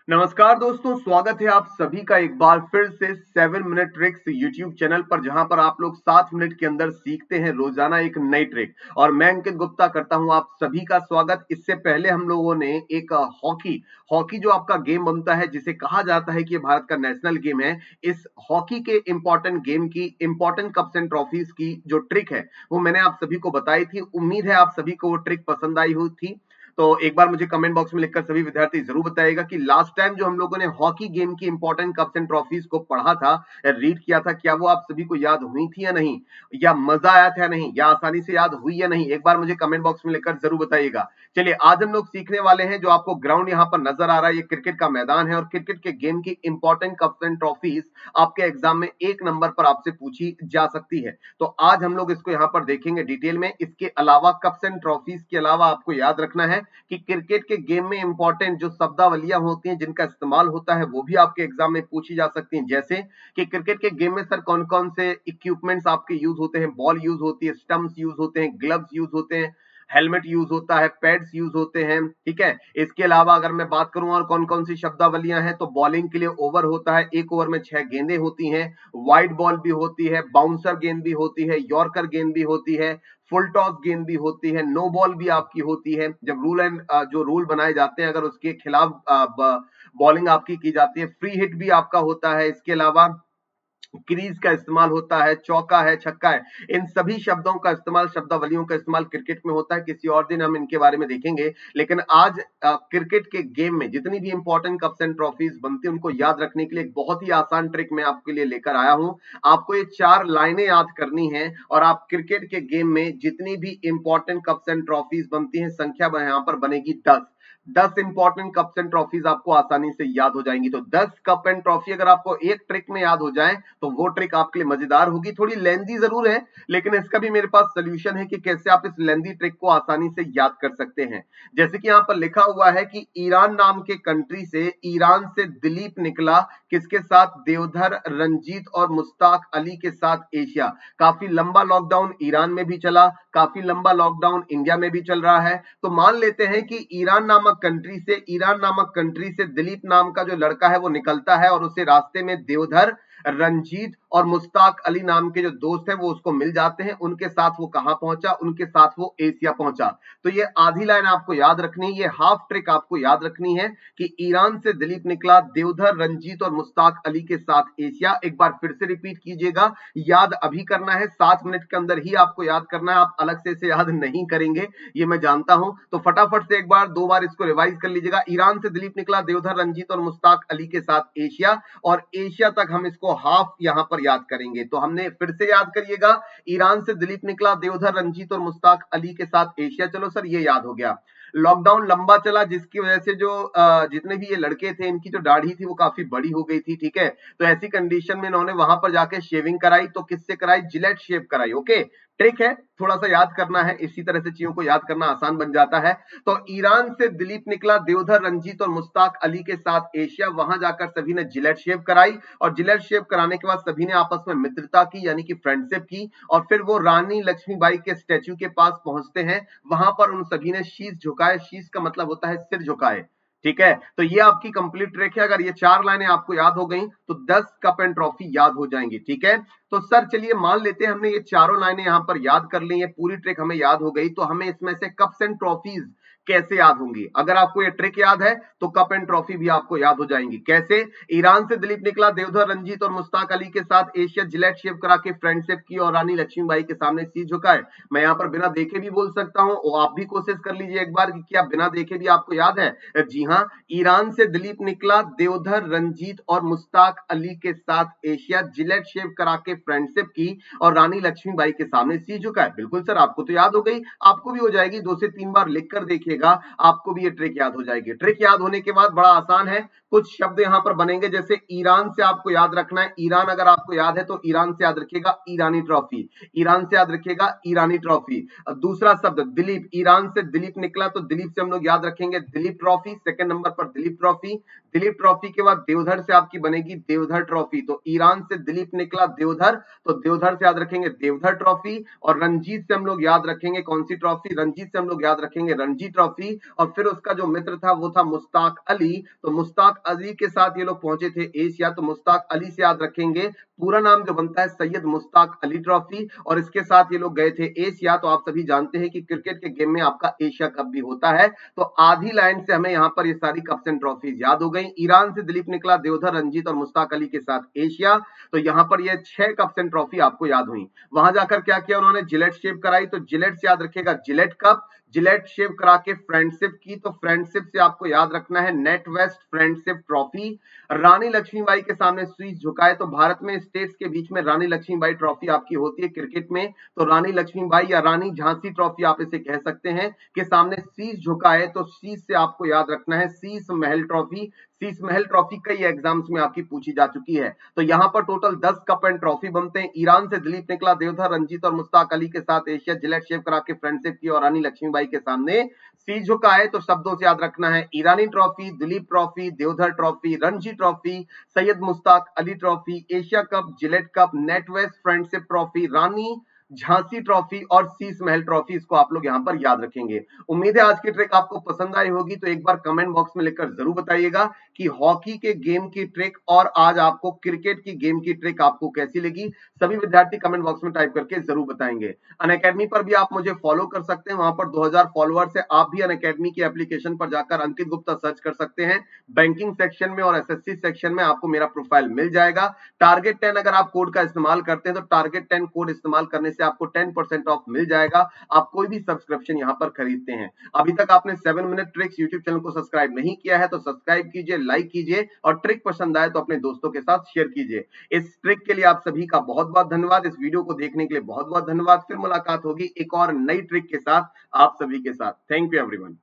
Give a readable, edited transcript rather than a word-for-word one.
नमस्कार दोस्तों, स्वागत है आप सभी का एक बार फिर से 7 मिनट ट्रिक्स यूट्यूब चैनल पर, जहां पर आप लोग 7 मिनट के अंदर सीखते हैं रोजाना एक नई ट्रिक। और मैं अंकित गुप्ता करता हूं आप सभी का स्वागत। इससे पहले हम लोगों ने एक हॉकी हॉकी जो आपका गेम बनता है, जिसे कहा जाता है कि ये भारत का नेशनल गेम है, इस हॉकी के इंपॉर्टेंट गेम की इंपॉर्टेंट कप्स एंड ट्रॉफीज की जो ट्रिक है वो मैंने आप सभी को बताई थी। उम्मीद है आप सभी को वो ट्रिक पसंद आई हुई थी। तो एक बार मुझे कमेंट बॉक्स में लिखकर सभी विद्यार्थी जरूर बताइएगा कि लास्ट टाइम जो हम लोगों ने हॉकी गेम की इंपॉर्टेंट कप्स एंड ट्रॉफीज को पढ़ा था या रीड किया था, क्या वो आप सभी को याद हुई थी या नहीं, या मजा आया था या नहीं, या आसानी से याद हुई या नहीं, एक बार मुझे कमेंट बॉक्स में लिखकर जरूर बताइएगा। चलिए, आज हम लोग सीखने वाले हैं, जो आपको ग्राउंड यहाँ पर नजर आ रहा है, ये क्रिकेट का मैदान है और क्रिकेट के गेम की इंपॉर्टेंट कप्स एंड ट्रॉफीज आपके एग्जाम में 1 नंबर पर आपसे पूछी जा सकती है। तो आज हम लोग इसको यहाँ पर देखेंगे डिटेल में। इसके अलावा कप्स एंड ट्रॉफीज के अलावा आपको याद रखना है कि क्रिकेट के गेम में इंपॉर्टेंट जो शब्दावलियां होती हैं जिनका इस्तेमाल होता है वो भी आपके एग्जाम में पूछी जा सकती हैं। जैसे कि क्रिकेट के गेम में सर कौन कौन से इक्विपमेंट्स आपके यूज होते हैं, बॉल यूज होती है, स्टंप्स यूज होते हैं, ग्लव्स यूज होते हैं, हेलमेट यूज होता है, पैड्स यूज होते हैं। ठीक है, इसके अलावा अगर मैं बात करूं और कौन कौन सी शब्दावलियां हैं, तो बॉलिंग के लिए ओवर होता है, एक ओवर में 6 गेंदें होती हैं, वाइड बॉल भी होती है, बाउंसर गेंद भी होती है, यॉर्कर गेंद भी होती है, फुल टॉस गेंद भी होती है, नो बॉल भी आपकी होती है। जब जो रूल बनाए जाते हैं, अगर उसके खिलाफ बॉलिंग आपकी की जाती है, फ्री हिट भी आपका होता है। इसके अलावा क्रीज का इस्तेमाल होता है, चौका है, छक्का है, इन सभी शब्दों का इस्तेमाल, शब्दावलियों का इस्तेमाल क्रिकेट में होता है। किसी और दिन हम इनके बारे में देखेंगे, लेकिन आज क्रिकेट के गेम में जितनी भी इंपॉर्टेंट कप्स एंड ट्रॉफीज बनती है उनको याद रखने के लिए एक बहुत ही आसान ट्रिक मैं आपके लिए लेकर आया हूं। आपको ये 4 लाइनें याद करनी है और आप क्रिकेट के गेम में जितनी भी इंपॉर्टेंट कप्स एंड ट्रॉफीज बनती हैं, संख्या यहां पर बनेगी 10 इंपॉर्टेंट कप्स एंड ट्रॉफीज आपको आसानी से याद हो जाएंगी। तो 10 कप एंड ट्रॉफी अगर आपको एक ट्रिक में याद हो जाए तो वो ट्रिक आपके लिए मजेदार होगी। थोड़ी लेंदी जरूर है, लेकिन इसका भी मेरे पास सोल्यूशन है कि कैसे आप इस लेंदी ट्रिक को आसानी से याद कर सकते हैं। जैसे कि यहां पर लिखा हुआ है कि ईरान नाम के कंट्री से, ईरान से दिलीप निकला, किसके साथ? देवधर, रंजीत और मुश्ताक अली के साथ एशिया। काफी लंबा लॉकडाउन ईरान में भी चला, काफी लंबा लॉकडाउन इंडिया में भी चल रहा है। तो मान लेते हैं कि ईरान नामक कंट्री से दिलीप नाम का जो लड़का है वो निकलता है और उसे रास्ते में देवधर, रंजीत और मुश्ताक अली नाम के जो दोस्त हैं वो उसको मिल जाते हैं। उनके साथ वो कहां पहुंचा? उनके साथ वो एशिया पहुंचा। तो ये आधी लाइन आपको याद रखनी है, ये हाफ ट्रिक आपको याद रखनी है कि ईरान से दिलीप निकला, देवधर, रंजीत और मुश्ताक अली के साथ एशिया। एक बार फिर से रिपीट कीजिएगा, याद अभी करना है, 7 मिनट के अंदर ही आपको याद करना है, आप अलग से इसे याद नहीं करेंगे, ये मैं जानता हूं। तो फटाफट से एक बार 2 बार इसको रिवाइज कर लीजिएगा। ईरान से दिलीप निकला, देवधर, रंजीत और मुश्ताक अली के साथ एशिया, और एशिया तक हम इसको हाफ यहां पर याद करेंगे। तो हमने फिर से याद करिएगा, ईरान से दिलीप निकला, देवधर, रंजीत और मुश्ताक अली के साथ एशिया। चलो सर, ये याद हो गया। लॉकडाउन लंबा चला, जिसकी वजह से जो जितने भी ये लड़के थे, इनकी जो दाढ़ी थी वो काफी बड़ी हो गई थी। ठीक है, तो ऐसी कंडीशन में इन्होंने वहां पर जाके शेविंग कराई। तो किससे कराई? जिलेट शेव कराई। ओके, ट्रिक है, थोड़ा सा याद करना है, इसी तरह से चीजों को याद करना आसान बन जाता है। तो ईरान से दिलीप निकला, देवधर, रंजीत और मुश्ताक अली के साथ एशिया। वहां जाकर सभी ने जिलेट शेव कराई, और जिलेट शेव कराने के बाद सभी ने आपस में मित्रता की, यानी कि फ्रेंडशिप की। और फिर वो रानी लक्ष्मीबाई के स्टैच्यू के पास पहुंचते हैं। वहां पर उन सभी ने शीश झुकाए, शीश का मतलब होता है सिर झुकाए। ठीक है, तो ये आपकी कंप्लीट ट्रिक है। अगर ये 4 लाइनें आपको याद हो गई तो 10 कप एंड ट्रॉफी याद हो जाएंगी। ठीक है, तो सर चलिए मान लेते हैं हमने ये चारों लाइनें यहां पर याद कर ली, ये पूरी ट्रिक हमें याद हो गई। तो हमें इसमें से कप्स एंड ट्रॉफीज कैसे याद होंगी? अगर आपको ये ट्रिक याद है तो कप एंड ट्रॉफी भी आपको याद हो जाएंगी। कैसे? ईरान से दिलीप निकला, देवधर, रंजीत और मुश्ताक अली के साथ एशिया, जिलेट शेव करा के फ्रेंडशिप की और रानी लक्ष्मीबाई के सामने शीश झुकाए। मैं यहाँ पर बिना देखे भी बोल सकता हूं, और आप भी कोशिश कर लीजिए एक बार कि क्या बिना देखे भी आपको याद है। जी हाँ, ईरान से दिलीप निकला, देवधर, रंजीत और मुश्ताक अली के साथ एशिया, जिलेट शेव करा के फ्रेंडशिप की और रानी लक्ष्मीबाई के सामने शीश झुकाए। बिल्कुल सर, आपको तो याद हो गई, आपको भी हो जाएगी। 2 से 3 बार लिख कर देखिएगा, आपको भी ये ट्रिक याद हो जाएगी। ट्रिक याद होने के बाद बड़ा आसान है, कुछ शब्द यहां पर बनेंगे। जैसे ईरान से आपको याद रखना है, ईरान अगर आपको याद है तो ईरान से याद रखिएगा ईरानी ट्रॉफी, ईरान से याद रखिएगा ईरानी ट्रॉफी। दूसरा शब्द दिलीप, ईरान से दिलीप निकला तो दिलीप से हम लोग याद रखेंगे दिलीप ट्रॉफी, सेकंड नंबर पर दिलीप ट्रॉफी। दिलीप ट्रॉफी के बाद देवधर से आपकी बनेगी देवधर ट्रॉफी। तो ईरान से दिलीप निकला देवधर, तो देवधर से याद रखेंगे देवधर ट्रॉफी। और रंजीत से हम लोग याद रखेंगे कौन सी ट्रॉफी? रंजीत से हम लोग याद रखेंगे रणजी ट्रॉफी। ट्रॉफी, और फिर उसका जो मित्र था वो था मुश्ताक अली। तो मुश्ताक अली के साथ ये लोग पहुंचे थे एशिया। तो मुश्ताक अली से याद रखेंगे, पूरा नाम जो बनता है सैयद मुश्ताक अली ट्रॉफी, और इसके साथ ये लोग गए थे एशिया। तो आप सभी जानते हैं कि क्रिकेट के गेम में आपका एशिया कप भी होता है। तो आधी लाइन से हमें यहाँ पर ये सारी कप्स एंड ट्रॉफीज याद हो गई। ईरान से दिलीप निकला, देवधर, रंजीत और मुश्ताक अली के साथ एशिया। तो यहाँ पर ये 6 कप्स एंड ट्रॉफी आपको याद हुई। वहां जाकर क्या किया उन्होंने, जिलेट शेव कराई। तो जिलेट से याद रखेगा जिलेट कप, जिलेट शेव करा के फ्रेंडशिप की। तो फ्रेंडशिप से आपको याद रखना है नेट वेस्ट फ्रेंडशिप ट्रॉफी। रानी लक्ष्मीबाई के सामने शीश झुकाए। तो भारत में स्टेट्स के बीच में रानी लक्ष्मीबाई ट्रॉफी आपकी होती है क्रिकेट में। तो रानी लक्ष्मीबाई या रानी झांसी ट्रॉफी आप इसे कह सकते हैं, के सामने शीश झुकाए। तो शीश से आपको याद रखना है शीश महल ट्रॉफी। शीश महल ट्रॉफी कई एग्जाम्स में आपकी पूछी जा चुकी है। तो यहां पर टोटल 10 कप एंड ट्रॉफी बनते हैं। ईरान से दिलीप निकला, देवधर, रंजीत और मुश्ताक अली के साथ एशिया, जिलेट शेव करा के फ्रेंडशिप की और रानी लक्ष्मीबाई के सामने शीश झुकाए। तो शब्दों से याद रखना है Irani trophy, Dilip trophy, Deodhar trophy, Ranji trophy, Syed Mushtaq Ali trophy, Asia cup, Gillette cup, NatWest friendship trophy, Rani Jhansi trophy और शीश महल ट्रॉफी। इसको आप लोग यहां पर याद रखेंगे। उम्मीद है आज की ट्रिक आपको पसंद आई होगी। तो एक बार कमेंट बॉक्स में लिखकर जरूर बताइएगा कि हॉकी के गेम की ट्रिक और आज आपको क्रिकेट की गेम की ट्रिक आपको कैसी लगी। सभी विद्यार्थी कमेंट बॉक्स में टाइप करके जरूर बताएंगे। अनअकैडमी पर भी आप मुझे फॉलो कर सकते हैं, वहां पर 2000 फॉलोअर्स है। आप भी अनअकैडमी की एप्लीकेशन पर जाकर अंकित गुप्ता सर्च कर सकते हैं। बैंकिंग सेक्शन में और एसएससी सेक्शन में आपको मेरा प्रोफाइल मिल जाएगा। टारगेट 10 अगर आप कोड का इस्तेमाल करते हैं तो टारगेट 10 कोड इस्तेमाल करने से आपको 10% ऑफ मिल जाएगा। आप कोई भी सब्सक्रिप्शन यहां पर खरीदते हैं। अभी तक आपने 7 मिनट ट्रिक्स यूट्यूब चैनल को सब्सक्राइब नहीं किया है तो सब्सक्राइब कीजिए, लाइक कीजिए और ट्रिक पसंद आए तो अपने दोस्तों के साथ शेयर कीजिए। इस ट्रिक के लिए आप सभी का बहुत बहुत धन्यवाद। इस वीडियो को देखने के लिए बहुत बहुत धन्यवाद। फिर मुलाकात होगी एक और नई ट्रिक के साथ आप सभी के साथ। Thank you everyone.